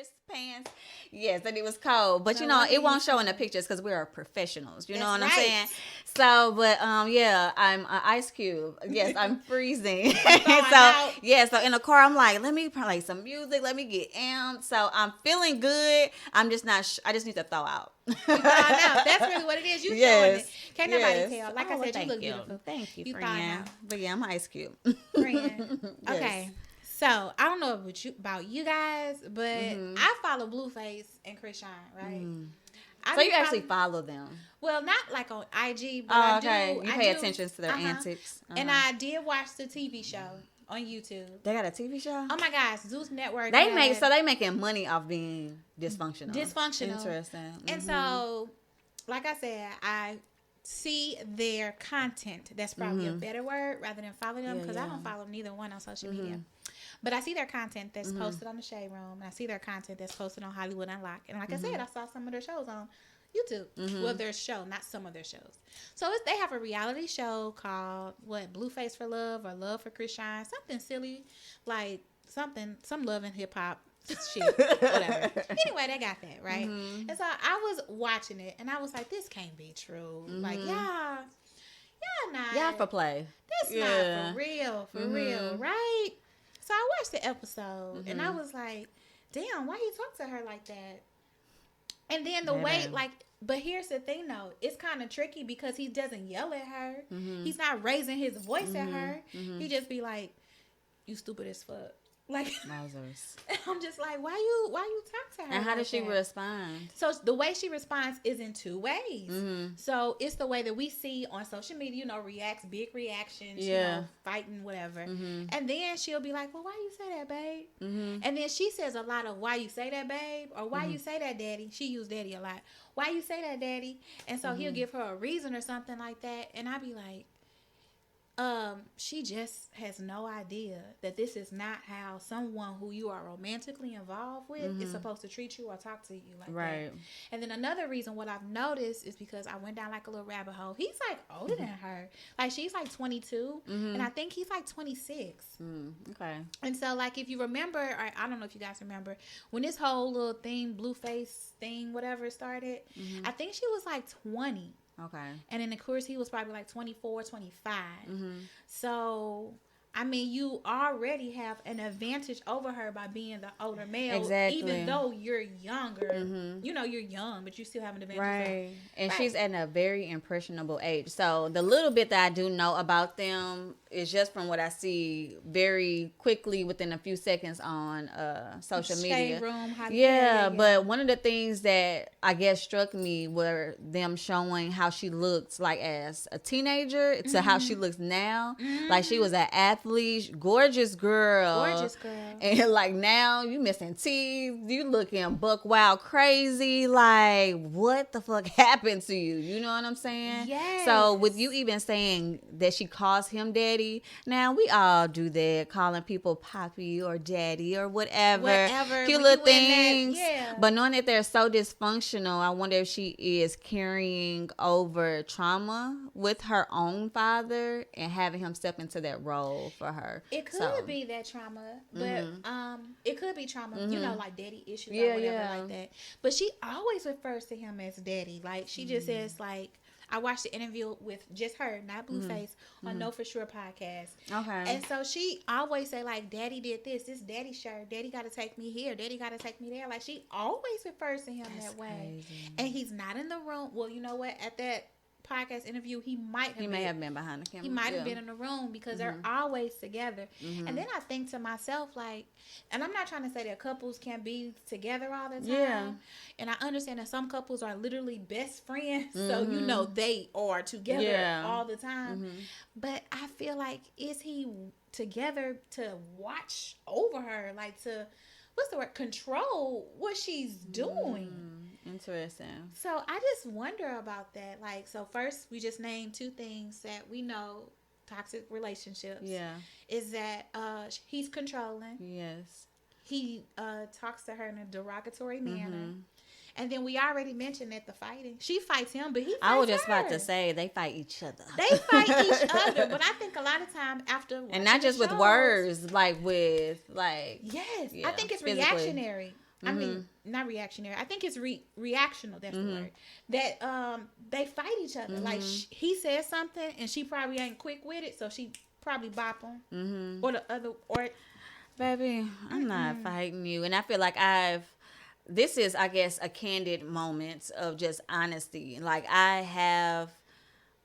shorts, pants. Yes, and it was cold. But, it won't show in the pictures because we are professionals. You know what I'm saying? So, but, I'm an ice cube. Yes, I'm freezing. So in the car, I'm like, let me play some music. Let me get amped. So I'm feeling good. I'm just not, I just need to thaw out. That's really what it is. You showing it. Can't nobody tell. Like I said, you look beautiful. Thank you, friend. But yeah, I'm an ice cube. Friend. Okay. So I don't know about you guys, but I follow Blueface and Chrisean, right? So you actually follow them? Well, not like on IG, but I do. You pay attention to their antics. And I did watch the TV show on YouTube. They got a TV show? Oh my gosh, SOLC Network. They making money off being dysfunctional. Interesting. And so, like I said, I see their content. That's probably a better word rather than follow them because I don't follow neither one on social media. But I see their content that's posted on the Shade Room, and I see their content that's posted on Hollywood Unlocked. And like I said, I saw some of their shows on YouTube. Well, their show, not some of their shows. So they have a reality show called Blueface for Love or Love for Chrisean, something silly, like some love and hip hop shit, whatever. Anyway, they got that right. And so I was watching it, and I was like, this can't be true. Like, yeah, not. Yeah, for play. That's not for real, right? So I watched the episode, and I was like, damn, why you talk to her like that? And then the way, but here's the thing, though. It's kind of tricky because he doesn't yell at her. He's not raising his voice at her. He just be like, you stupid as fuck. Like, I'm just like, why you talk to her? And how does she respond? So the way she responds is in two ways. So it's the way that we see on social media, big reactions, fighting, whatever. And then she'll be like, well, why you say that, babe? And then she says a lot of why you say that, babe, or why you say that, daddy. She used daddy a lot. Why you say that, daddy? And so he'll give her a reason or something like that. And I'll be like, she just has no idea that this is not how someone who you are romantically involved with is supposed to treat you or talk to you like that. And then another reason what I've noticed is because I went down like a little rabbit hole. He's like older than her. Like she's like 22 and I think he's like 26. Okay. And so like if you remember, or I don't know if you guys remember, when this whole little thing, Blueface thing, whatever started, I think she was like 20. Okay. And then, of course, he was probably like 24, 25. So, I mean, you already have an advantage over her by being the older male. Exactly. Even though you're younger. You're young, but you still have an advantage. Right. And she's at a very impressionable age. So, the little bit that I do know about them is just from what I see very quickly within a few seconds on social media. Room, but one of the things that I guess struck me were them showing how she looked like as a teenager to how she looks now. Like she was an athlete, gorgeous girl. And like now you missing teeth, you looking buck wild crazy. Like what the fuck happened to you? You know what I'm saying? Yes. So with you even saying that she calls him daddy, now we all do that, calling people poppy or daddy or whatever cute little things. But knowing that they're so dysfunctional, I wonder if she is carrying over trauma with her own father and having him step into that role for her. It could be that trauma, but it could be trauma, like daddy issues or whatever like that. But she always refers to him as daddy. Like she just says like, I watched the interview with just her, not Blueface, on Know For Sure podcast. Okay. And so she always say like, daddy did this daddy shirt, daddy got to take me here, daddy got to take me there. Like she always refers to him that way. Crazy. And he's not in the room. Well, you know what? At that podcast interview, he may have been behind the camera. He might have been in the room because they're always together. And then I think to myself, like, and I'm not trying to say that couples can be together all the time. Yeah. And I understand that some couples are literally best friends, so they are together all the time. But I feel like, is he together to watch over her, like to, what's the word, control what she's doing? Interesting. So I just wonder about that. Like, so first we just named two things that we know toxic relationships. Yeah. Is that he's controlling. Yes. He talks to her in a derogatory manner. And then we already mentioned that the fighting. She fights him, but he fights her. I was just about to say, they fight each other. They fight each other. But I think a lot of time and not just with words, like with, like... Yes. I think it's physically reactionary. I mean, not reactionary. I think it's reactional. That's the word. That they fight each other. Like he says something and she probably ain't quick with it, so she probably bop him. Or the other, or baby, I'm not fighting you, and I feel like this is, I guess, a candid moment of just honesty. Like, I have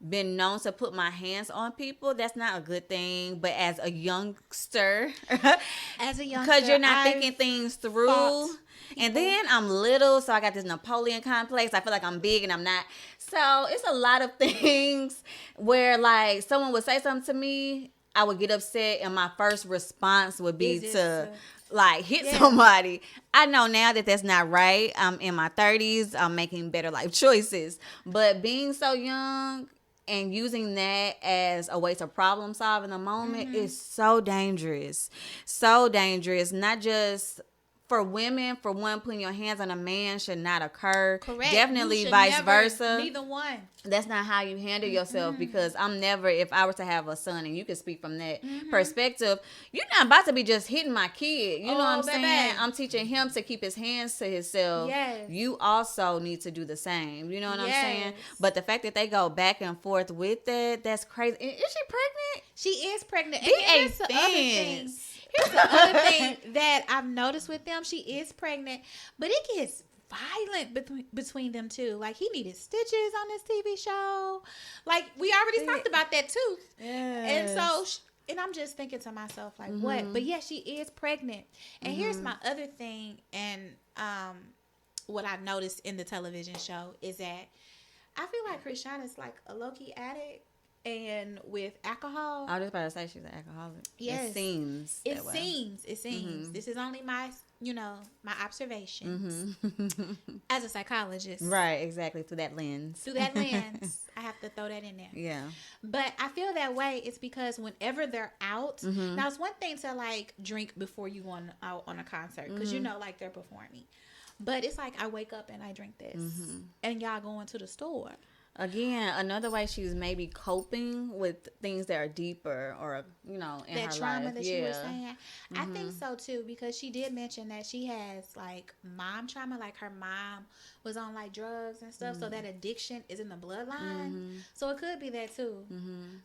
been known to put my hands on people. That's not a good thing. But as a youngster, because you're not thinking things through. And then I'm little, so I got this Napoleon complex. I feel like I'm big and I'm not. So it's a lot of things where, like, someone would say something to me, I would get upset, and my first response would be to like hit somebody. I know now that that's not right. I'm in my 30s. I'm making better life choices. But being so young and using that as a way to problem solve in the moment is so dangerous. So dangerous. Not just for women, for one, putting your hands on a man should not occur. Correct. Definitely vice versa. Neither one. That's not how you handle yourself, because I'm never, if I were to have a son, and you can speak from that perspective, you're not about to be just hitting my kid. You know what I'm saying? I'm teaching him to keep his hands to himself. Yes. You also need to do the same. You know what I'm saying? But the fact that they go back and forth with that, that's crazy. Is she pregnant? She is pregnant. Be a fence. Here's the other thing that I've noticed with them. She is pregnant, but it gets violent between them two. Like, he needed stitches on this TV show. Like, we already talked about that too. Yes. And so, and I'm just thinking to myself, like, what? But yeah, she is pregnant. And here's my other thing, and what I've noticed in the television show is that I feel like Chrisean is like a low-key addict. And with alcohol, I was about to say she's an alcoholic. Yes, it seems. It seems. This is only my, my observations as a psychologist. Right, exactly, through that lens. I have to throw that in there. Yeah. But I feel that way. It's because whenever they're out, now it's one thing to like drink before you go out on a concert, because like they're performing. But it's like I wake up and I drink this, and y'all going to the store. Again, another way she's maybe coping with things that are deeper, or in that her trauma life. that she was saying. I think so too, because she did mention that she has like mom trauma, like her mom was on like drugs and stuff, so that addiction is in the bloodline. So it could be that too.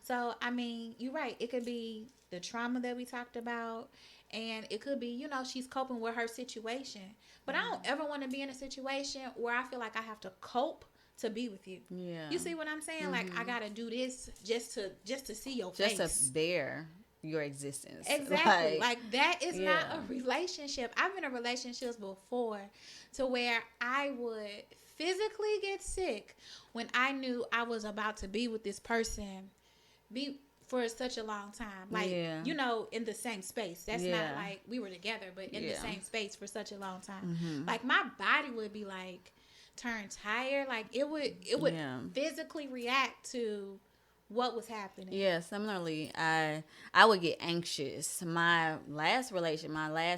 So I mean, you're right. It could be the trauma that we talked about, and it could be she's coping with her situation. But I don't ever want to be in a situation where I feel like I have to cope to be with you. Yeah. You see what I'm saying? Like, I gotta do this just to see your face. Just to bear your existence. Exactly. Like that is not a relationship. I've been in relationships before to where I would physically get sick when I knew I was about to be with this person for such a long time. Like, in the same space. That's not like we were together, but in the same space for such a long time. Like, my body would be like, turn tired, like it would physically react to what was happening. Yeah, similarly, I would get anxious. My last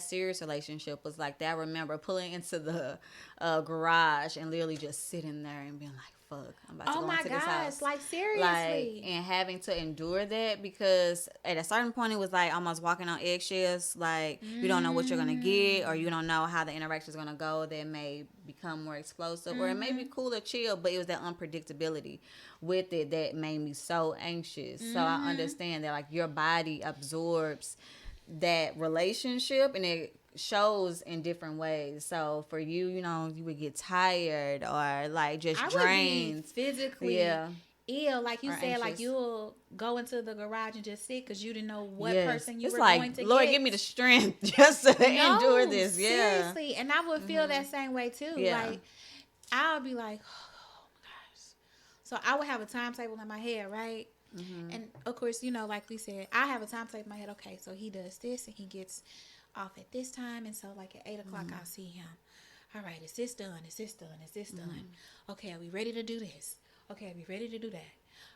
serious relationship was like that. I remember pulling into the garage and literally just sitting there and being like, fuck, I'm about to go into this house. Like, seriously. Like, and having to endure that, because at a certain point it was like almost walking on eggshells. Like, you don't know what you're going to get, or you don't know how the interaction is going to go. That may become more explosive, or it may be cool or chill, but it was that unpredictability with it that made me so anxious. So I understand that, like, your body absorbs that relationship, and it shows in different ways. So for you, you would get tired, or like just drained, would be physically ill, like you said, anxious. Like you'll go into the garage and just sit because you didn't know what person you were going to Lord, get. give me the strength just to endure this. Seriously, and I would feel that same way too. Like, I would be like, oh my gosh. So I would have a timetable in my head, right? And of course, like we said, I have a timetable in my head. Okay, so he does this and he gets off at this time, and so like at 8 o'clock I'll see him. All right, is this done? Is this done? Is this done? Okay, are we ready to do this? Okay, are we ready to do that?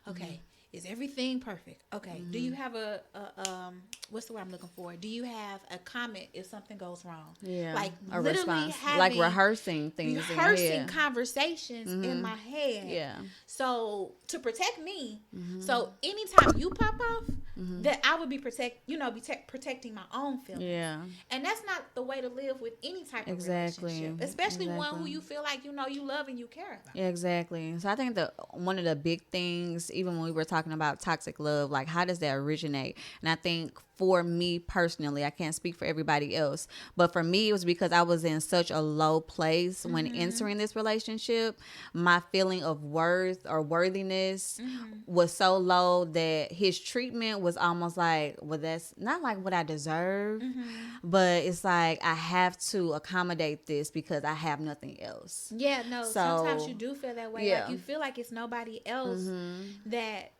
Okay. Is everything perfect? Okay. Do you have a what's the word I'm looking for? Do you have a comment if something goes wrong? Yeah. Like A literally response. having Like rehearsing things in your head. conversations in my head. Yeah. So to protect me, so anytime you pop off, that I would be protecting my own feelings. Yeah. And that's not the way to live with any type of relationship, especially one who you feel like you love and you care about. Yeah, exactly. So I think that one of the big things, even when we were talking about toxic love, like how does that originate? And I think for me personally, I can't speak for everybody else, but for me, it was because I was in such a low place when entering this relationship. My feeling of worth or worthiness was so low that his treatment was almost like, well, that's not like what I deserve, but it's like I have to accommodate this because I have nothing else. Yeah, no, so, sometimes you do feel that way. Yeah. Like you feel like it's nobody else that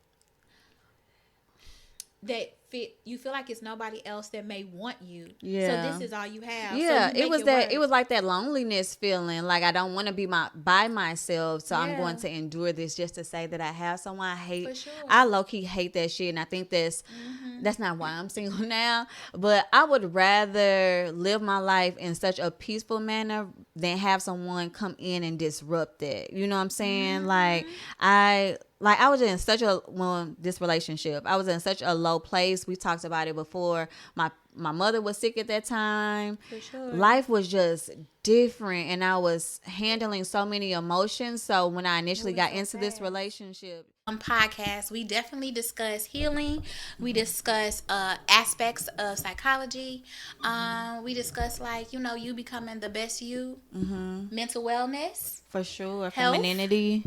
fit. You feel like it's nobody else that may want you. Yeah. So this is all you have. Yeah, so you it was that. It was like that loneliness feeling. Like I don't want to be by myself, so I'm going to endure this just to say that I have someone. I hate. For sure. I low key hate that shit, and I think that's not why I'm single now. But I would rather live my life in such a peaceful manner than have someone come in and disrupt it. You know what I'm saying? Like I was in such this relationship, I was in such a low place. We talked about it before. My mother was sick at that time. For sure. Life was just different, and I was handling so many emotions. So when I initially got into this relationship, podcast, we definitely discuss healing. We discuss aspects of psychology. We discuss you becoming the best you, mental wellness, for sure, health. Femininity,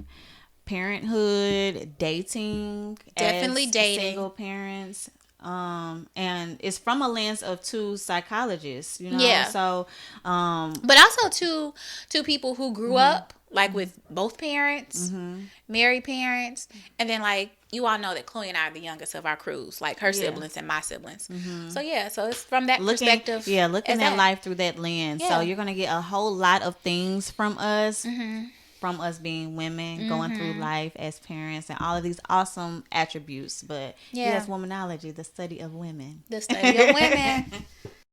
parenthood, dating, definitely dating, single parents. And it's from a lens of two psychologists, Yeah. So, but also two people who grew up with both parents, married parents, and then you all know that Chloe and I are the youngest of our crews, like her siblings and my siblings. So so it's from that perspective. Yeah, looking at life through that lens. Yeah. So you're gonna get a whole lot of things from us. From us being women, going through life as parents, and all of these awesome attributes. But yes, Womanology, the study of women. The study of women.